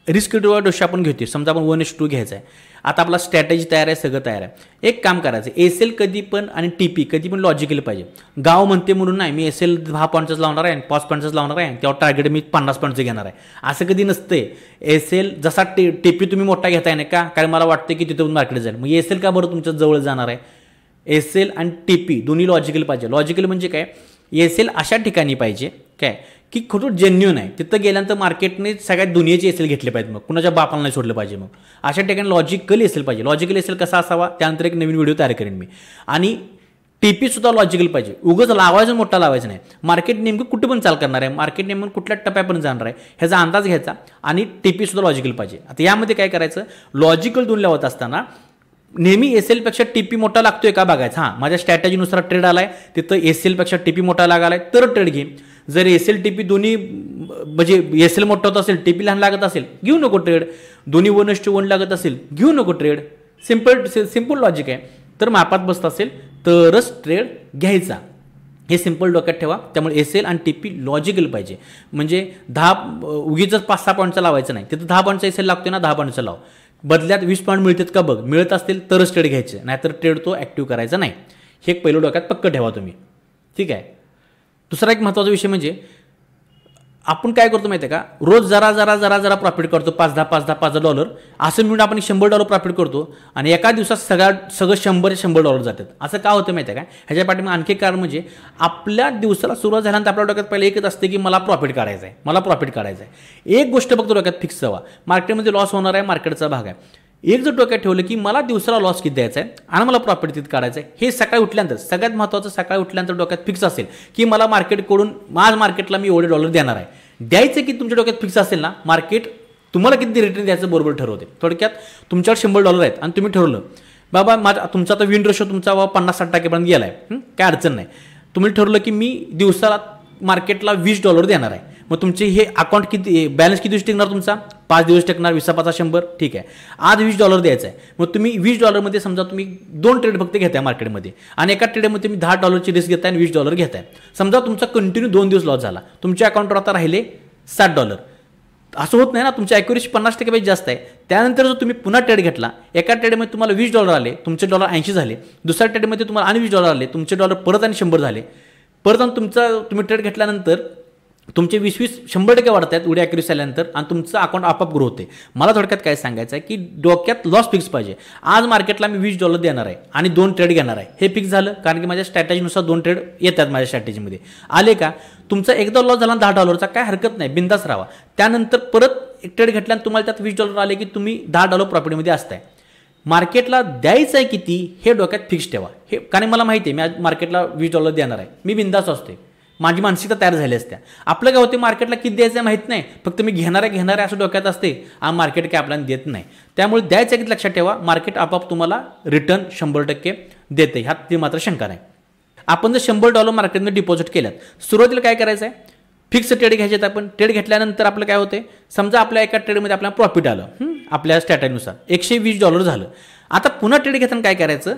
रिस्क रिवॉर्ड रेशो आपण घेतोय, समजा आपण 1:2 घ्यायचा आहे. आता आपला स्ट्रॅटेजी तयार आहे, सगळं तयार आहे. एक काम करायचं, SL कधी पण आणि TP कधी पण लॉजिकली पाहिजे. गाव म्हणते म्हणून नाही मी SL 10 पॉईंटच लावणार आहे, 5 पॉईंटच लावणार आहे, तेव्हा टार्गेट मी 50 पॉईंटचं घेणार आहे, असं कधी नसते. SL जसा TP तुम्ही मोठा घेताय ना का, कारण मला वाटतं की तिथून मार्केट जाईल, मग SL का बरं तुमच्या जवळ जाणार आहे. SL आणि TP दोन्ही लॉजिकल पाहिजे. लॉजिकल म्हणजे काय, एस एल अशा ठिकाणी पाहिजे काय की खोटं जेन्युन आहे, तिथं गेल्यानंतर मार्केटने सगळ्यात दुनियेचे एस एल घेतले पाहिजेत, मग कुणाच्या बापाला नाही सोडलं पाहिजे. मग अशा ठिकाणी लॉजिकल एस एल पाहिजे. लॉजिकल एस एल कसा असावा त्यानंतर एक नवीन व्हिडिओ तयार करेन मी. आणि टीपी सुद्धा लॉजिकल पाहिजे, उगाच लावायचं मोठा लावायचं नाही. मार्केट नेमकं कुठं पण चाल करणार आहे, मार्केट नेमकं कुठल्या टप्प्यापर्यंत जाणार आहे ह्याचा अंदाज घ्यायचा. आणि टीपी सुद्धा लॉजिकल पाहिजे. आता यामध्ये काय करायचं, लॉजिकल दोन लावत असताना नेहमी एस एलपेक्षा टीपी मोठा लागतोय का बघायचं. हां, माझ्या स्ट्रॅटेजीनुसार ट्रेड आलाय तिथं एस एलपेक्षा टीपी मोठा लागालाय तर ट्रेड घे. जर एस एल टीपी दोन्ही म्हणजे एस एल मोठा होत असेल टीपी लहान लागत असेल घेऊ नको ट्रेड. दोन्ही 1:1 लागत असेल घेऊ नको ट्रेड. सिंपल लॉजिक आहे. तर मापात बसत असेल तरच ट्रेड घ्यायचा, हे सिंपल डोक्यात ठेवा. त्यामुळे एस एल आणि टीपी लॉजिकल पाहिजे. म्हणजे 10 उगीच 5-6 पॉईंटचा लावायचं नाही. तिथं 10 पॉईंटचा एस एल लागतोय ना, 10 पॉईंटचा लाव. बदल्यात 20 पॉईंट मिळतात का बघ, मिळत असतील तरच ट्रेड घ्यायचे, नाहीतर ट्रेड तो ॲक्टिव्ह करायचा नाही. हे एक पहिलं डोक्यात पक्क ठेवा तुम्ही. ठीक आहे. दुसरा एक महत्त्वाचा विषय म्हणजे आपण काय करतो माहिती आहे का, रोज जरा प्रॉफिट करतो, $5-10 असं मिळून आपण $100 प्रॉफिट करतो आणि एका दिवसात सगळं $100 जातात. असं का होतं माहिती आहे का, ह्याच्या पाठीमागे आणखी कारण म्हणजे आपल्या दिवसाला सुरुवात झाल्यानंतर आपल्या डोक्यात पहिलं एकच असते की मला प्रॉफिट काढायचं आहे. एक गोष्ट फक्त डोक्यात फिक्स व्हा, मार्केटमध्ये लॉस होणार आहे, मार्केटचा भाग आहे. एक जर डोक्यात ठेवलं की मला दिवसाला लॉस किती द्यायचा आहे आणि मला प्रॉफिट किती काढायचं आहे, हे सकाळी उठल्यानंतर सगळ्यात महत्त्वाचं, सकाळी उठल्यानंतर डोक्यात फिक्स असेल की मला मार्केटकडून आज मार्केटला मी एवढे डॉलर देणार आहे, द्यायचं की तुमच्या डोक्यात फिक्स असेल ना, मार्केट तुम्हाला किती रिटर्न द्यायचं बरोबर ठरवते. थोडक्यात तुमच्याकडे $100 आहेत आणि तुम्ही ठरवलं बाबा तुमचा आता विन रेशो तुमचा 50-60% गेला आहे, काय अडचण नाही. तुम्ही ठरवलं की मी दिवसाला मार्केटला $20 देणार आहे. मग तुमचे हे अकाउंट किती, बॅलन्स किती दिवस टिकणार तुमचा, 5 दिवस टिकणार, 20-5-100. ठीक आहे. आज $20 द्यायचा आहे. मग तुम्ही $20 समजा तुम्ही 2 ट्रेड फक्त घेताय मार्केटमध्ये आणि एका ट्रेडमध्ये तुम्ही $10 रिस्क घेताय आणि $20 घेताय. समजा तुमचा कंटिन्यू 2 दिवस लॉस झाला, तुमच्या अकाउंटवर आता राहिले $60. असं होत नाही ना, तुमची ॲक्युरेसी 50% जास्त आहे. त्यानंतर जर तुम्ही पुन्हा ट्रेड घेतला, एका ट्रेडमध्ये तुम्हाला $20 आले, तुमचे $80 झाले. दुसऱ्या ट्रेडमध्ये तुम्हाला आणि $20 आले, तुमचे डॉलर परत आणि 100 झाले. परत आणि तुम्ही ट्रेड घेतल्यानंतर तुमचे 20-100% वाढत आहेत एवढी ॲक्युरेसी आल्यानंतर आणि तुमचं अकाउंट आपोआप ग्रो होते. मला थोडक्यात काय सांगायचं आहे की डोक्यात लॉस फिक्स पाहिजे. आज मार्केटला मी $20 देणार आहे आणि 2 ट्रेड घेणार आहे, हे फिक्स झालं. कारण की माझ्या स्ट्रॅटेजीनुसार 2 ट्रेड येतात माझ्या स्ट्रॅटेजीमध्ये. आले का, तुमचा एकदा लॉस झाला $10 काय हरकत नाही, बिंदास राहा. त्यानंतर परत एक ट्रेड घेतल्यानंतर तुम्हाला त्यात $20 आले की तुम्ही $10 प्रॉफिटमध्ये असताय. मार्केटला द्यायचं आहे किती हे डोक्यात फिक्स ठेवा. हे कारण मला माहिती आहे मी आज मार्केटला $20 देणार आहे, मी बिंदास असते, माझी मानसिकता तयार झाली असते. आपलं काय होते, मार्केटला किती द्यायचं आहे माहीत नाही, फक्त मी घेणार आहे असं डोक्यात असते आणि मार्केट काय आपल्याला देत नाही. त्यामुळे द्यायचं किती लक्षात ठेवा, मार्केट आपोआप तुम्हाला रिटर्न 100% देते, ह्यात ती मात्र शंका नाही. आपण जर $100 मार्केटमध्ये डिपॉझिट केल्यात, सुरुवातीला काय करायचं आहे, फिक्स ट्रेड घ्यायचे आहेत. आपण ट्रेड घेतल्यानंतर आपलं काय होते, समजा आपल्या एका ट्रेडमध्ये आपल्याला प्रॉफिट आलं, आपल्या स्ट्रॅटेजीनुसार $120 झालं. आता पुन्हा ट्रेड घेताना काय करायचं,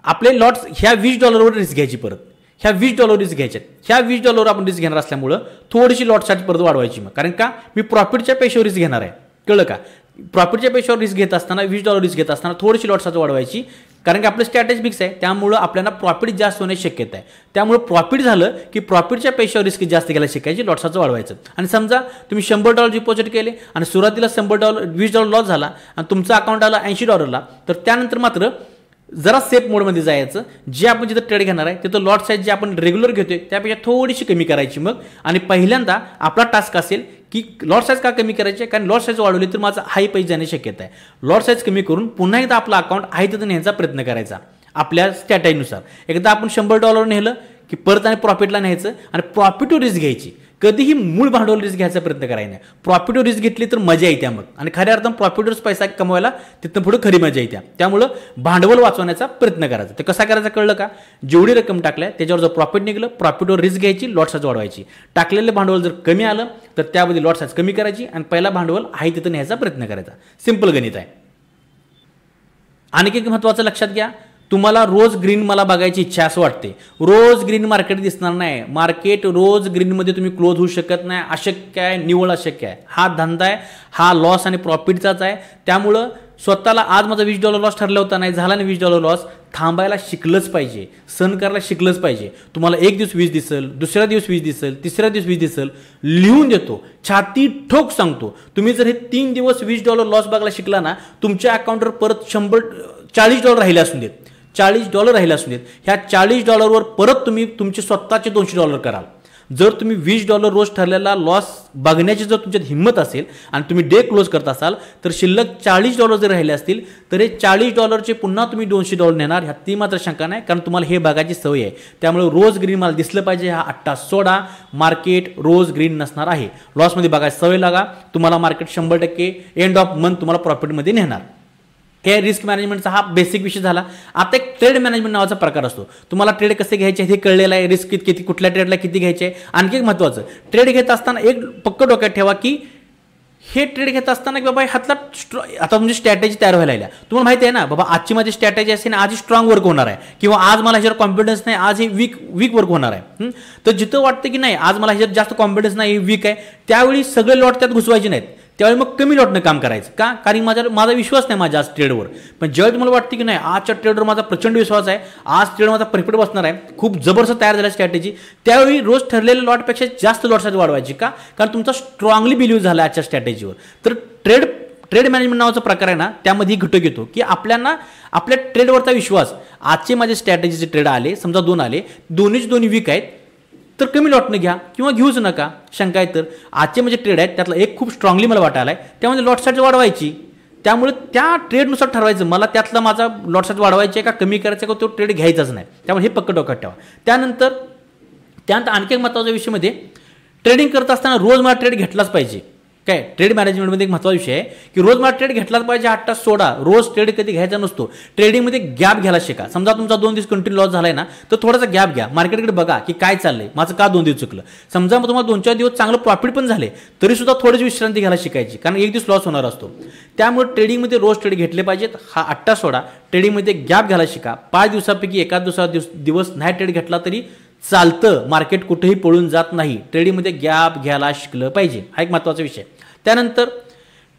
आपले लॉट्स ह्या $20 रिस्क घ्यायची, परत ह्या $20 रिस्क घ्यायच्यात. ह्या $20 आपण रिस्क घेणार असल्यामुळं थोडीशी लॉटसाठी परत वाढवायची. मग कारण का मी प्रॉफिटच्या पेशवर रिस्क घेणार आहे, कळलं का. प्रॉफिटच्या पेशवर रिस्क घेत असताना $20 रिस्क घेत असताना थोडीशी लॉटसाठी वाढवायची. कारण की आपलं स्ट्रॅटेजी फिक्स आहे, त्यामुळं आपल्याला प्रॉफिट जास्त होण्याची शक्यता आहे. त्यामुळे प्रॉफिट झालं की प्रॉफिटच्या पेशवर रिस्क जास्त घ्यायला शिकायची, लॉटसाचं वाढवायचं. आणि समजा तुम्ही $100 डिपॉझिट केले आणि सुरुवातीला $20 लॉस झाला आणि तुमचं अकाउंट आला $80, तर त्यानंतर मात्र जरा सेफ मोडमध्ये जायचं. जे आपण जिथं ट्रेड घेणार आहे तिथं लॉट साईज जे आपण रेग्युलर घेतोय त्यापेक्षा थोडीशी कमी करायची. मग आणि पहिल्यांदा आपला टास्क असेल की लॉट साईज का कमी करायची, कारण लॉट साईज वाढवली तर माझा हाय पैसे जाण्याची शक्यता आहे. लॉट साईज कमी करून पुन्हा एकदा आपला अकाउंट आहे तिथं नेण्याचा प्रयत्न करायचा आपल्या स्ट्रॅटेजीनुसार. एकदा आपण $100 नेलं की परत आणि प्रॉफिटला न्यायचं आणि प्रॉफिटवर रिस्क घ्यायची. कधीही मूळ भांडवल रिस्क घ्यायचा प्रयत्न करायचा नाही. प्रॉफिटवर रिस्क घेतली तर मजा येते मग, आणि खऱ्या अर्थानं प्रॉफिटवरच पैसा कमवायला तिथं पुढे खरी मजा येते. त्यामुळं भांडवल वाचवण्याचा प्रयत्न करायचा. ते कसा करायचा कळलं का, जेवढी रक्कम टाकल्या त्याच्यावर जर प्रॉफिट निघलं, प्रॉफिटवर रिस्क घ्यायची, लॉट साईज वाढवायची. टाकलेलं भांडवल जर कमी आलं तर त्यामध्ये लॉट साईज कमी करायची आणि पहिला भांडवल आहे तिथं न्यायचा प्रयत्न करायचा. सिंपल गणित आहे. आणखी एक महत्त्वाचं लक्षात घ्या, तुम्हाला रोज ग्रीन मला बघायची इच्छा असं वाटते, रोज ग्रीन मार्केट दिसणार नाही. मार्केट रोज ग्रीनमध्ये तुम्ही क्लोज होऊ शकत नाही, अशक्य आहे, निव्वळ अशक्य आहे. हा धंदा आहे, हा लॉस आणि प्रॉफिटचाच आहे. त्यामुळं स्वतःला आज माझा $20 लॉस ठरला होता, नाही झाला नाही $20 लॉस, थांबायला शिकलंच पाहिजे, सहन करायला शिकलंच पाहिजे. तुम्हाला एक दिवस 20 दिसेल, दुसऱ्या दिवस 20 दिसेल, तिसऱ्या दिवस 20 दिसेल, लिहून देतो, छाती ठोक सांगतो. तुम्ही जर हे 3 दिवस $20 लॉस बघायला शिकला ना, तुमच्या अकाउंटवर परत $40 राहिले असून देत, $40 राहिले असू देत, ह्या $40वर परत तुम्ही तुमचे स्वतःचे $200 कराल. जर तुम्ही $20 रोज ठरलेला लॉस बघण्याची जर तुमच्यात हिंमत असेल आणि तुम्ही डे क्लोज करत असाल तर शिल्लक $40 जर राहिले असतील तर हे $40चे पुन्हा तुम्ही $200 नेणार, ह्यात ती मात्र शंका नाही, कारण तुम्हाला हे बघायची सवय आहे. त्यामुळे रोज ग्रीन मला दिसलं पाहिजे, हा अट्टा सोडा. मार्केट रोज ग्रीन नसणार आहे. लॉसमध्ये बघायची सवय लागा, तुम्हाला मार्केट 100% एंड ऑफ मंथ तुम्हाला प्रॉफिटमध्ये नेणार. हे रिस्क मॅनेजमेंटचा हा बेसिक विषय झाला. आता एक ट्रेड मॅनेजमेंट नावाचा प्रकार असतो. तुम्हाला ट्रेड कसे घ्यायचे हे कळलेलं आहे, रिस्क किती कुठल्या ट्रेडला किती घ्यायचे. आणखी एक महत्त्वाचं, ट्रेड घेत असताना एक पक्क डोक्यात ठेवा की हे ट्रेड घेत असताना की बाबा हातला आता तुमची स्ट्रॅटेजी तयार व्हायला लागल्या. तुम्हाला माहिती आहे ना बाबा आजची माझी स्ट्रॅटेजी असेल ना, आज ही स्ट्रॉंग वर्क होणार आहे, किंवा आज मला ह्याच्यावर कॉन्फिडन्स नाही, आज ही वीक वर्क होणार आहे. तर जिथं वाटतं की नाही आज मला ह्याच्यात जास्त कॉन्फिडन्स नाही, वीक आहे, त्यावेळी सगळे लॉट त्यात घुसवायचे नाहीत. त्यावेळी मग कमी लॉटनं काम करायचं. का? कारण माझा विश्वास नाही माझ्या आज ट्रेडवर. पण ज्यावेळी तुम्हाला वाटतं की नाही आजच्या ट्रेडवर माझा प्रचंड विश्वास आहे, आज ट्रेड माझा परफेक्ट बसणार आहे, खूप जबरदस्त तयार झाला स्ट्रॅटेजी, त्यावेळी रोज ठरलेल्या लॉटपेक्षा जास्त लॉटसाठी वाढवायची. का? कारण तुमचा स्ट्रॉंगली बिलीव्ह झाला आजच्या स्ट्रॅटेजीवर. तर ट्रेड मॅनेजमेंट नावाचा प्रकार आहे ना, त्यामध्ये घटक येतो की आपल्याला आपल्या ट्रेडवरचा विश्वास. आजचे माझे स्ट्रॅटेजीचे ट्रेड आले, समजा 2 आले, दोन्ही वीक आहेत, तर कमी लॉटनं घ्या किंवा घेऊच नका. शंका आहे तर आजचे म्हणजे ट्रेड आहेत त्यातला एक खूप स्ट्रॉंगली मला वाटायला आहे, त्यामध्ये लॉट साईज वाढवायची. त्यामुळे त्या ट्रेडनुसार ठरवायचं मला त्यातला माझा लॉट साईज वाढवायची आहे का कमी करायचं का, तो ट्रेड घ्यायचाच नाही. त्यामुळे हे पक्क डोक्यात ठेवा. त्यानंतर आणखी एक महत्त्वाच्या विषयामध्ये, ट्रेडिंग करत असताना रोज मला ट्रेड घेतलाच पाहिजे. काय ट्रेड मॅनेजमेंटमध्ये एक महत्त्वाचा विषय आहे की रोज मला ट्रेड घेतलाच पाहिजे, 8 तास सोडा. रोज ट्रेड कधी घ्यायचा नसतो. ट्रेडिंगमध्ये गॅप घ्यायला शिका. समजा तुमचा 2 दिवस कंटिन्यू लॉस झालाय ना, तर थोडासा गॅप घ्या, मार्केटकडे बघा की काय चाललंय, माझं का 2 दिवस चुकलं. समजा मग तुम्हाला 2-4 दिवस चांगलं प्रॉफिट पण झाले तरी सुद्धा थोडीशी विश्रांती घ्यायला शिकायची, कारण एक दिवस लॉस होणार असतो. त्यामुळे ट्रेडिंगमध्ये रोज ट्रेड घेतले पाहिजेत. हा 8 तास सोडा. ट्रेडिंगमध्ये गॅप घ्यायला शिका. 5 दिवसापैकी एका दिवस नाही ट्रेड घेतला तरी चालतं, मार्केट कुठेही पळून जात नाही. ट्रेडिंगमध्ये गॅप घ्यायला शिकलं पाहिजे, हा एक महत्त्वाचा विषय. त्यानंतर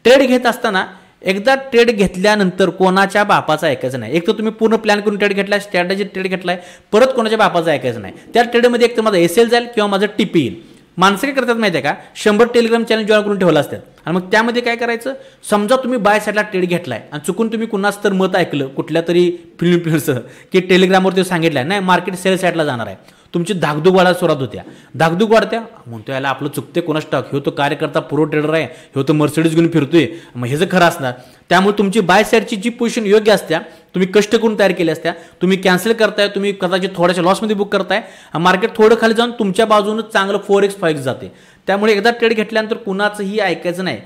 ट्रेड घेत असताना एकदा ट्रेड घेतल्यानंतर कोणाच्या बापाचं ऐकायचं नाही. एक तर तुम्ही पूर्ण प्लॅन करून ट्रेड घेतलाय, स्ट्रॅटेजी ट्रेड घेतलाय, परत कोणाच्या बापाचं ऐकायचं नाही. त्या ट्रेडमध्ये एक तर माझा एसएल जाईल किंवा माझं टीपी येईल. माणसं काय करतात माहिती आहे का, 100 टेलिग्राम चॅनल जॉईन करून ठेवलं असतात आणि मग त्यामध्ये काय करायचं, समजा तुम्ही बाय साईडला ट्रेड घेतलाय आणि चुकून तुम्ही कुणाच तर मत ऐकलं कुठल्या तरी फिल्मचं की टेलिग्रामवरती सांगितलंय नाही मार्केट सेल साईडला जाणार आहे, तुमची धाकधूक वाढायला सुरुवात होत्या. धाकधूक वाढत्या म्हणतो याला आपलं चुकते कोणाच टाक, ह्यो तो कार्यकर्ता प्रो ट्रेडर आहे, ह्यो तो मर्सिडीज घेऊन फिरतोय, मग हे जर खरं असणार. त्यामुळे तुमची बाय साईडची जी पोझिशन योग्य असत्या, तुम्ही कष्ट करून तयार केली असत्या, तुम्ही कॅन्सल करताय, तुम्ही कदाचित थोड्याशा लॉसमध्ये बुक करताय, मार्केट थोडं खाली जाऊन तुमच्या बाजूनं चांगलं 4x 5x जाते. त्यामुळे एकदा ट्रेड घेतल्यानंतर कुणाचंही ऐकायचं नाही.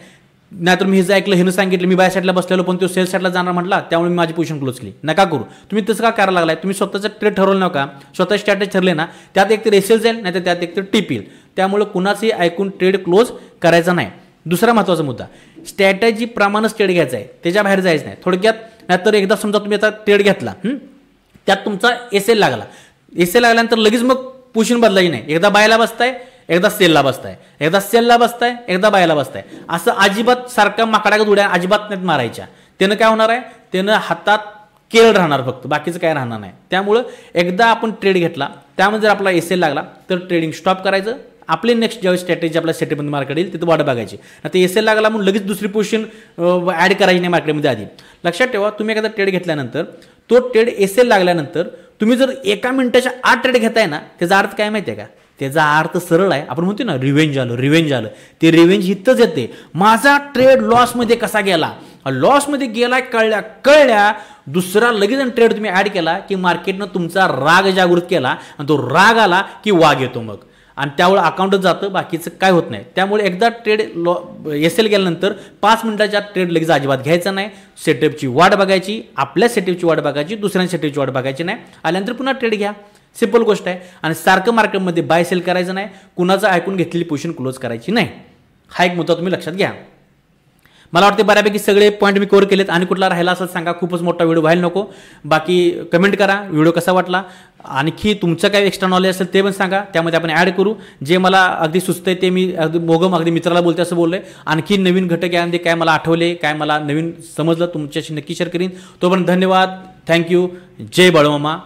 नाहीतर मी हे ऐकलं, हेनं सांगितलं, मी बाय साईडला बसलेलो पण तो सेल साईडला जाणार म्हटला, त्यामुळे मी माझी पोझिशन क्लोज केली. नका करू. तुम्ही तसं का करायला लागलाय? तुम्ही स्वतःचा ट्रेड ठरवलं नका, स्वतः स्ट्रॅटेजी ठरले ना, त्यात एक तर एसएल जाईल नाही तर त्यात एक तर टीप येईल. त्यामुळे कुणाचंही ऐकून ट्रेड क्लोज करायचा नाही. दुसरा महत्त्वाचा मुद्दा, स्ट्रॅटेजी प्रमाणच ट्रेड घ्यायचा आहे, त्याच्या बाहेर जायचं नाही. थोडक्यात नाहीतर एकदा समजा तुम्ही आता ट्रेड घेतला, त्यात तुमचा एसएल लागला, एसएल लागल्यानंतर लगेच मग पोझिशन बदलायची नाही. एकदा बायला बसताय, एकदा सेलला बसताय, एकदा सेलला बसताय, एकदा बायला बसताय, असं अजिबात सारखा माकडागत उड्या अजिबात नाहीत मारायच्या. त्यानं काय होणार आहे, त्यानं हातात केळ राहणार, फक्त बाकीचं काय राहणार नाही. त्यामुळं एकदा आपण ट्रेड घेतला, त्यामध्ये जर आपला एसएल लागला तर ट्रेडिंग स्टॉप करायचं. आपली नेक्स्ट ज्यावेळी स्ट्रॅटेजी आपल्या सेटअपमध्ये मार्केट येईल तिथं वाट बघायची. आता एसएल लागला म्हणून लगेच दुसरी पोझिशन ॲड करायची नाही मार्केटमध्ये. आधी लक्षात ठेवा, तुम्ही एखादा ट्रेड घेतल्यानंतर तो ट्रेड एसएल लागल्यानंतर तुम्ही जर 1 मिनिटाच्या आत ट्रेड घेताय ना, त्याचा अर्थ काय माहिती आहे का? त्याचा अर्थ सरळ आहे. आपण म्हणतो ना रिव्हेंज आलं. ते रिव्हेंज इथंच येते. माझा ट्रेड लॉसमध्ये कसा गेला, लॉसमध्ये गेला कळल्या दुसरा लगेच ट्रेड तुम्ही ॲड केला की मार्केटनं तुमचा राग जागृत केला आणि तो राग आला की वाग येतो मग, आणि त्यामुळे अकाउंटच जातं, बाकीचं काय होत नाही. त्यामुळे एकदा ट्रेड एसएल गेल्यानंतर 5 मिनिटाच्या ट्रेड लगेच अजिबात घ्यायचा नाही. सेटअपची वाट बघायची, आपल्या सेटअपची वाट बघायची, दुसऱ्या सेटअपची वाट बघायची नाही. आल्यानंतर पुन्हा ट्रेड घ्या. सिंपल गोष्ट आहे. आणि सारखं मार्केटमध्ये बाय सेल करायचं नाही, कुणाचं ऐकून घेतलेली पोझिशन क्लोज करायची नाही. हा एक मुद्दा तुम्ही लक्षात घ्या. मला वाटते बऱ्यापैकी सगळे पॉईंट मी कव्हर केलेत. आणि कुठला राहिला असं सांगा, खूपच मोठा व्हिडिओ व्हायला नको. बाकी कमेंट करा व्हिडिओ कसा वाटला, आणखी तुमचं काय एक्स्ट्रा नॉलेज असेल ते पण सांगा, त्यामध्ये आपण ॲड करू. जे मला अगदी सुचतंय ते मी अगदी मित्राला बोलते असं बोललोय. आणखी नवीन घटक यामध्ये काय मला आठवले, काय मला नवीन समजलं तुमच्याशी नक्की शेअर करीन. तोपर्यंत धन्यवाद, थँक्यू. जय बाळूमामा.